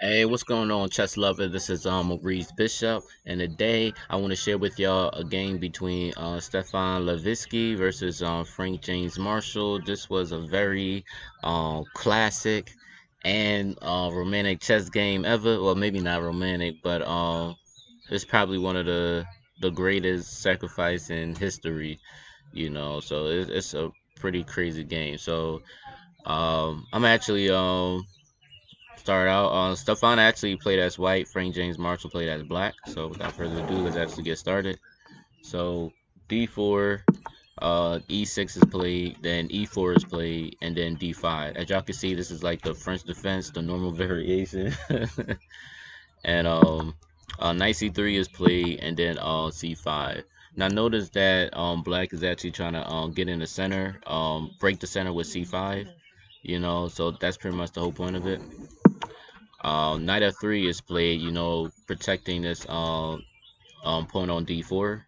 Hey, what's going on, chess lover? This is Maurice Bishop, and today I want to share with y'all a game between Stefan Levitsky versus Frank James Marshall. This was a very classic and romantic chess game ever. Well, maybe not romantic, but it's probably one of the greatest sacrifice in history. So it's a pretty crazy game. So I'm actually start out. Stefan actually played as white. Frank James Marshall played as black. So without further ado, let's actually get started. So D4, E6 is played, then E4 is played, and then D5. As y'all can see, this is like the French defense, the normal variation. And Knight C3 is played, and then C5. Now notice that black is actually trying to get in the center, break the center with C5. So that's pretty much the whole point of it. Knight F3 is played, protecting this pawn on D4.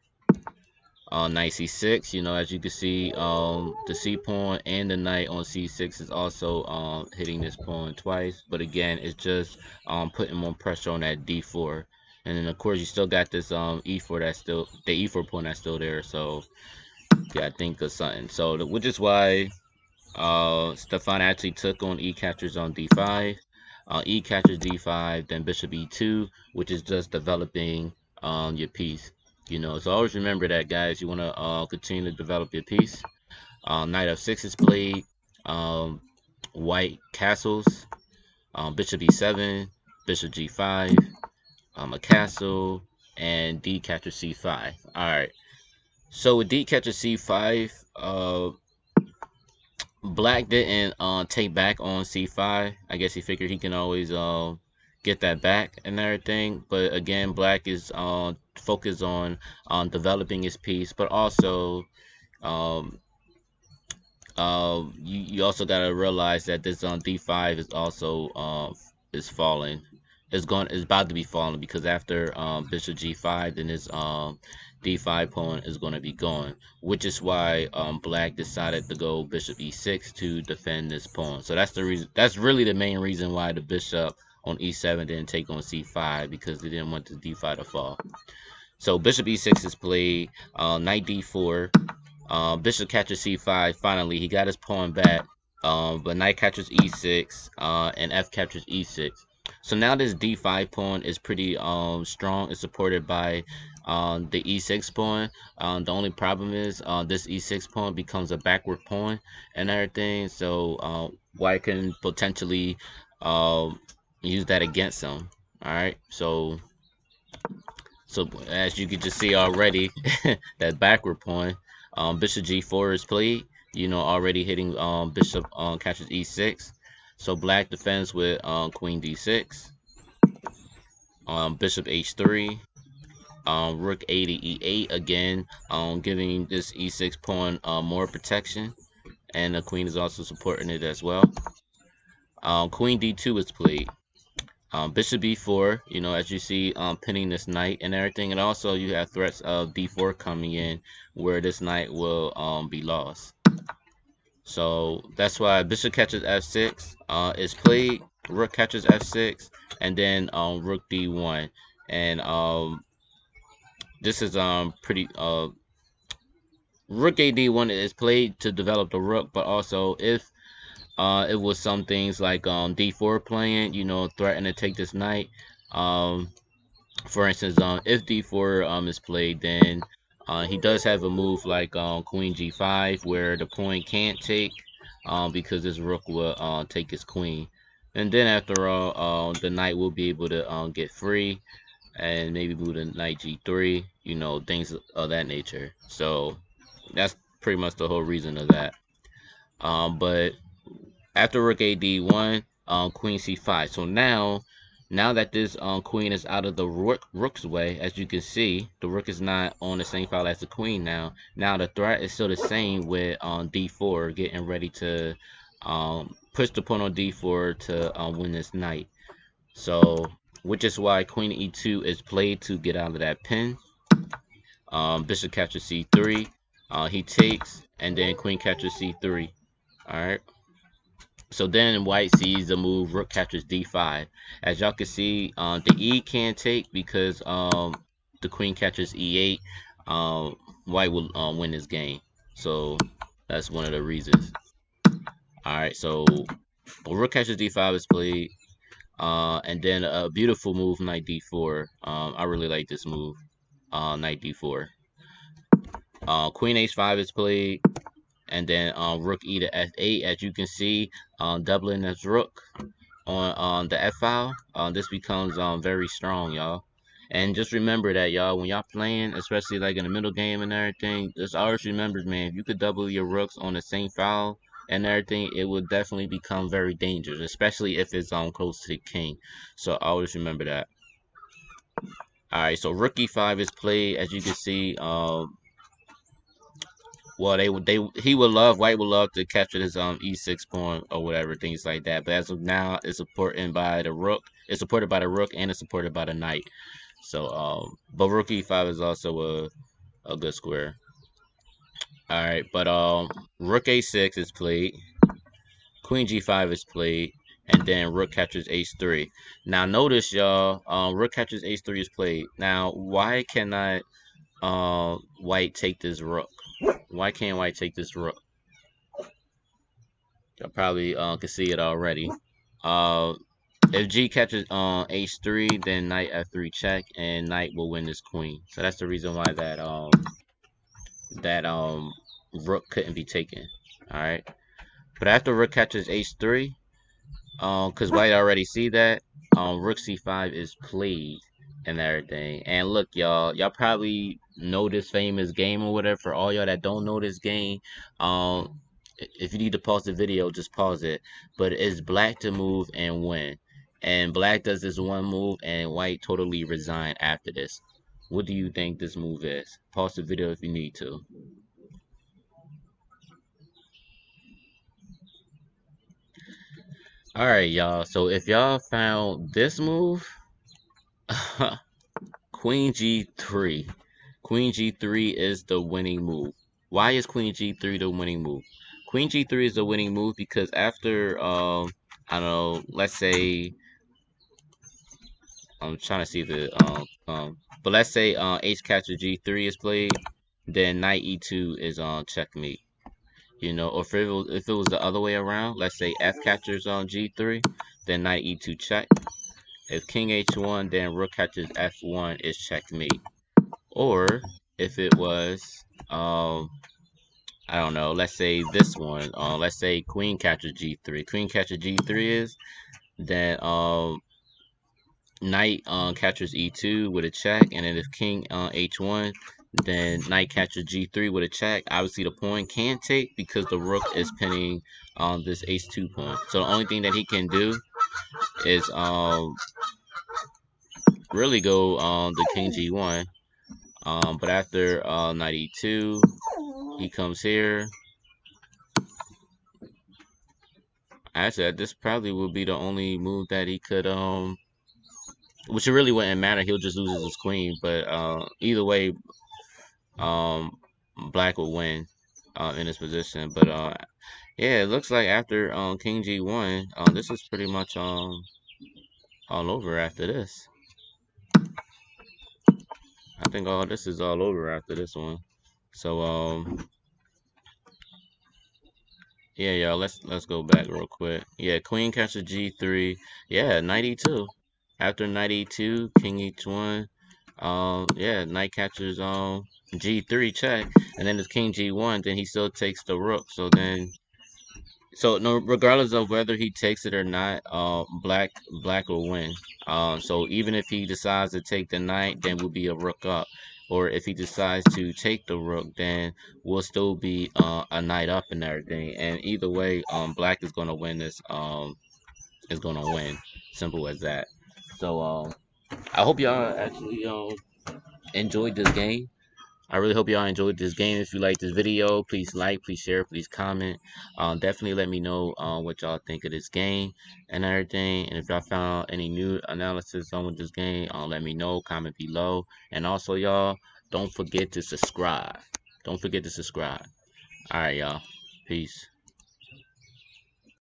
Knight C6, as you can see, the C pawn and the knight on C6 is also hitting this pawn twice. But again, it's just putting more pressure on that D4. And then of course you still got this E4 that's still the E4 pawn that's still there. So yeah, I think of something. So which is why Stefan actually took on E captures on D5. E captures D5, then Bishop E2, which is just developing your piece. So always remember that, guys. You want to continue to develop your piece. Knight F6 is played. Um, white castles. Bishop E7, Bishop G5, a castle, and D captures C5. All right. So with D captures C5, Black didn't take back on C5. I guess he figured he can always get that back and everything. But again, Black is focused on developing his piece, but also um you also gotta realize that this on D5 is also is falling. It's about to be falling because after Bishop G5, then his D5 pawn is going to be gone, which is why Black decided to go Bishop E6 to defend this pawn. So that's the reason. That's really the main reason why the Bishop on E7 didn't take on C5, because they didn't want the D5 to fall. So Bishop E6 is played. Knight D4. Bishop catches C5. Finally, he got his pawn back. But knight catches E6, and F captures E6. So now this D5 pawn is pretty strong. It's supported by the E6 pawn. The only problem is this E6 pawn becomes a backward pawn and everything. So white can potentially use that against him. All right. So as you can just see already, that backward pawn, Bishop G4 is played. Already hitting Bishop catches E6. So Black defends with Queen D6, Bishop H3, Rook A to E8 again, giving this E6 pawn more protection, and the Queen is also supporting it as well. Queen D2 is played. Bishop B4, as you see, pinning this knight and everything, and also you have threats of D4 coming in, where this knight will be lost. So that's why Bishop catches F6 is played. Rook catches F6, and then Rook D1, and this is pretty Rook A D1 is played to develop the rook, but also if it was some things like D4 playing, threatening to take this knight. For instance, if D4 is played, then he does have a move like Queen G5, where the pawn can't take because this rook will take his queen. And then after all, the knight will be able to get free and maybe move to knight G3, things of that nature. So that's pretty much the whole reason of that. But after Rook A D1, Queen C5. So now that this queen is out of the rook's way, as you can see, the rook is not on the same file as the queen now. Now the threat is still the same with D4, getting ready to push the pawn on D4 to win this knight. So, which is why Queen E2 is played to get out of that pin. Bishop captures C3. He takes, and then Queen captures C3. All right. So then white sees the move rook captures d5. As y'all can see, the e can't take because the queen catches e8. White will win this game. So that's one of the reasons. All right, so rook catches d5 is played. And then a beautiful move, knight d4. I really like this move, knight d4. Queen h5 is played, and then rook e to f8. As you can see, doubling this rook on the f file. This becomes very strong, y'all. And just remember that, y'all, when y'all playing, especially like in the middle game and everything, just always remember, man, if you could double your rooks on the same file and everything, it will definitely become very dangerous, especially if it's close to the king. So always remember that. All right, so rook e5 is played, as you can see. Well, he would love white would love to capture his e6 pawn or whatever, things like that. But as of now, it's supported by the rook. It's supported by the rook and it's supported by the knight. So but rook e5 is also a good square. All right, but rook a6 is played, queen g5 is played, and then rook captures h3. Now notice, y'all, rook captures h3 is played. Now why cannot white take this rook? Why can't white take this rook? Y'all probably can see it already. Uh, if G catches h3, then knight f3 check, and knight will win this queen. So that's the reason why that rook couldn't be taken. All right, but after rook catches h3, because white already see that, rook c5 is played and everything. And look, y'all probably know this famous game or whatever. For all y'all that don't know this game, if you need to pause the video, just pause it. But it's black to move and win. And black does this one move and white totally resign after this. What do you think this move is? Pause the video if you need to. Alright, y'all. So if y'all found this move, Queen G3. Queen G3 is the winning move. Why is Queen G3 the winning move? Queen G3 is the winning move because after I don't know, let's say I'm trying to see the but let's say H catcher G3 is played, then Knight E2 is on checkmate. You know, or if it was the other way around, let's say F catchers on G3, then Knight E2 check. If King H1, then Rook catches F1 is checkmate. Or if it was I don't know, let's say this one, let's say Queen catches G3. Queen catches G3 is then Knight catches E2 with a check, and then if King H1, then Knight catches G3 with a check. Obviously, the pawn can't take because the Rook is pinning this H2 pawn. So the only thing that he can do is really go the King G1. But after Knight E2, he comes here. Actually, this probably would be the only move that he could which it really wouldn't matter. He'll just lose his queen. But either way, black will win in this position. But yeah, it looks like after King G1, this is pretty much all over after this. I think all this is all over after this one. So yeah, y'all, let's go back real quick. Yeah, Queen catches G3. Yeah, knight E2. After knight E2, King H1. Yeah, knight catches G3 check, and then it's King G1. Then he still takes the rook. So no, regardless of whether he takes it or not, black will win. So even if he decides to take the knight, then we'll be a rook up. Or if he decides to take the rook, then we'll still be a knight up and everything. And either way, black is gonna win this. Is gonna win. Simple as that. So I hope y'all actually enjoyed this game. I really hope y'all enjoyed this game. If you like this video, please like, please share, please comment. Definitely let me know what y'all think of this game and everything. And if y'all found any new analysis on with this game, let me know. Comment below. And also, y'all, don't forget to subscribe. Don't forget to subscribe. All right, y'all. Peace.